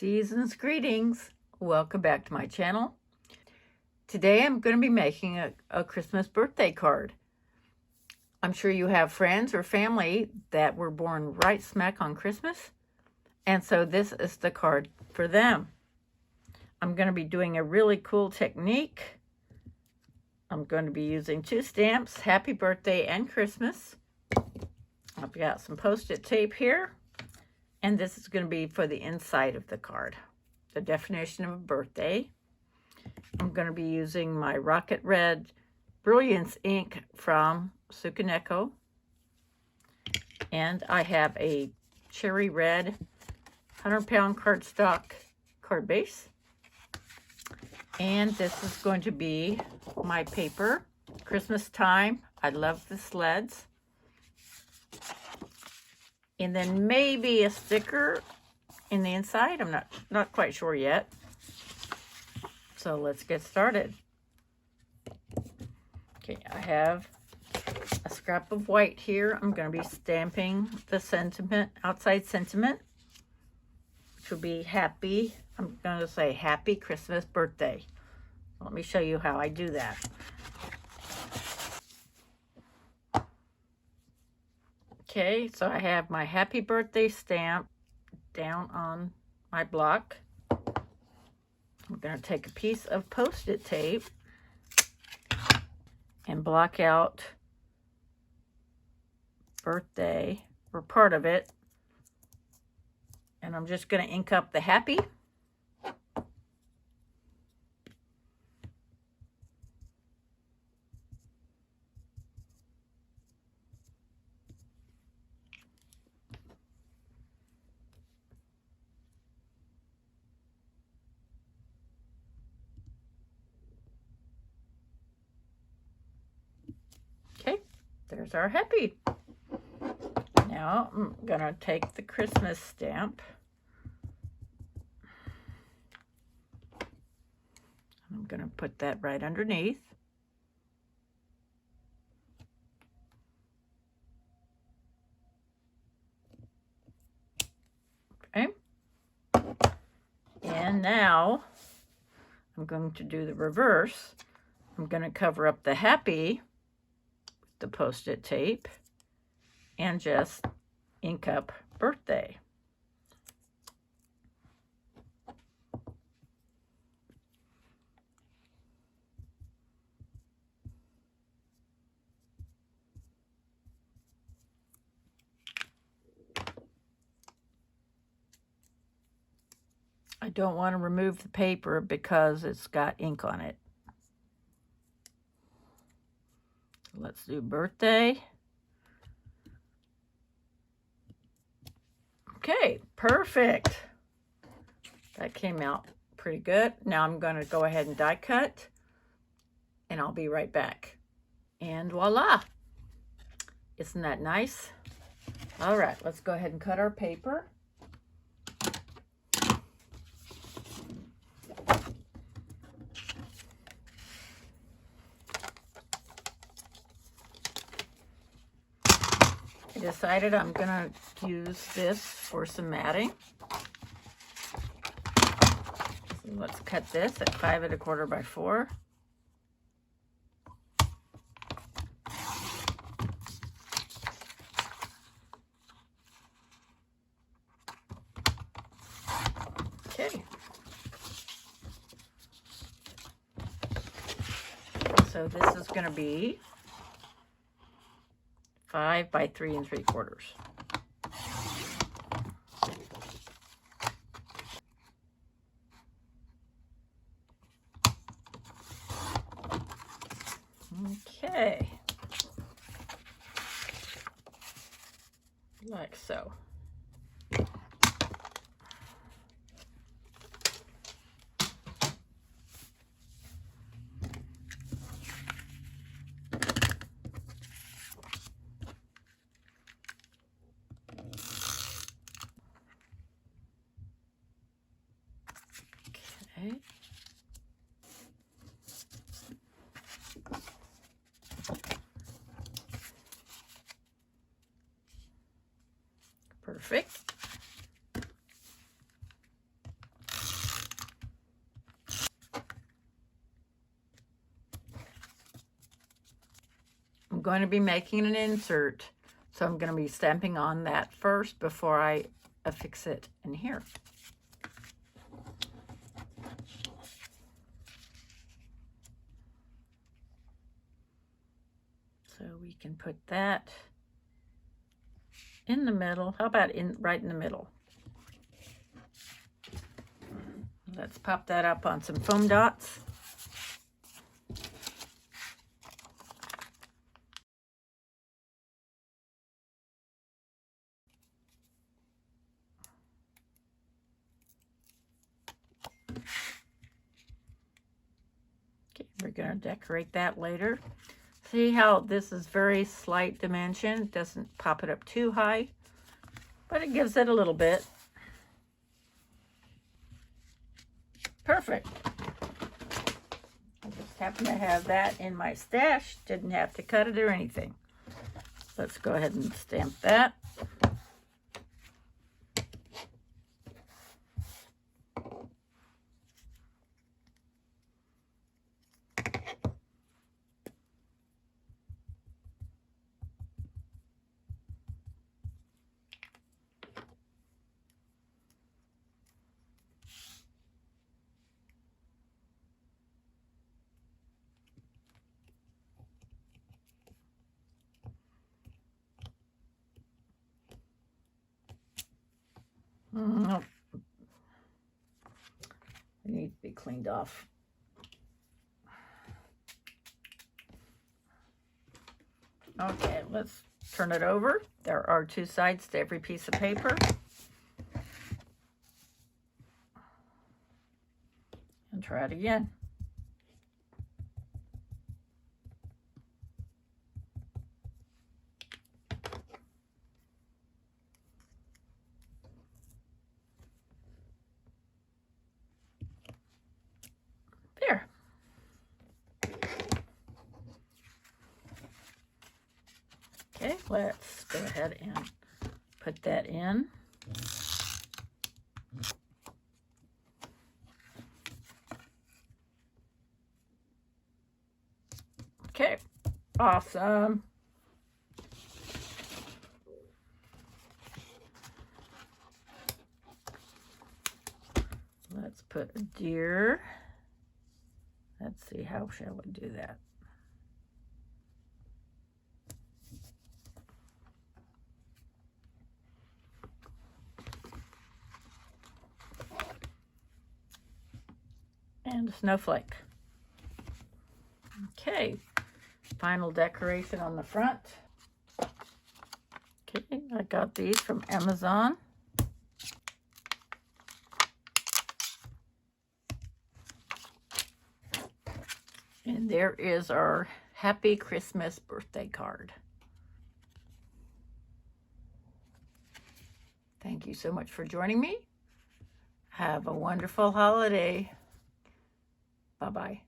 Season's greetings. Welcome back to my channel. Today I'm going to be making a Christmas birthday card. I'm sure you have friends or family that were born right smack on Christmas, and so this is the card for them. I'm going to be doing a really cool technique. I'm going to be using 2 stamps, Happy Birthday and Christmas. I've got some Post-it tape here, and this is going to be for the inside of the card. The definition of a birthday. I'm going to be using my Rocket Red Brilliance ink from Sukaneko. And I have a Cherry Red 100-pound cardstock card base. And this is going to be my paper. Christmas time. I love the sleds. And then maybe a sticker in the inside. I'm not quite sure yet. So let's get started. Okay, I have a scrap of white here. I'm going to be stamping the sentiment, outside sentiment, which will be happy. I'm going to say happy Christmas birthday. Let me show you how I do that. Okay, so I have my happy birthday stamp down on my block. I'm going to take a piece of Post-it tape and block out birthday, or part of it. And I'm just going to ink up the happy. Okay, there's our happy. Now I'm going to take the Christmas stamp. I'm going to put that right underneath. Okay. And now I'm going to do the reverse. I'm going to cover up the happy with the Post-it tape and just ink up birthday. I don't want to remove the paper because it's got ink on it. Let's do birthday. Okay, perfect. That came out pretty good. Now I'm going to go ahead and die cut, and I'll be right back. And voila! Isn't that nice? All right, let's go ahead and cut our paper. I decided I'm going to use this for some matting. So let's cut this at 5 1/4 by 4. Okay. So this is going to be 5 by 3 3/4. Okay. Like so. Okay. Perfect. I'm going to be making an insert, so I'm going to be stamping on that first before I affix it in here. So we can put that in the middle. How about right in the middle? Let's pop that up on some foam dots. Okay, we're going to decorate that later. See how this is very slight dimension? It doesn't pop it up too high, but it gives it a little bit. Perfect. I just happen to have that in my stash. Didn't have to cut it or anything. Let's go ahead and stamp that. It needs to be cleaned off. Okay, let's turn it over. There are two sides to every piece of paper. And try it again. There. Okay, let's go ahead and put that in. Okay, awesome. Let's put a deer. Let's see, how shall we do that? And a snowflake. Okay, final decoration on the front. Okay, I got these from Amazon. And there is our Happy Christmas birthday card. Thank you so much for joining me. Have a wonderful holiday. Bye-bye.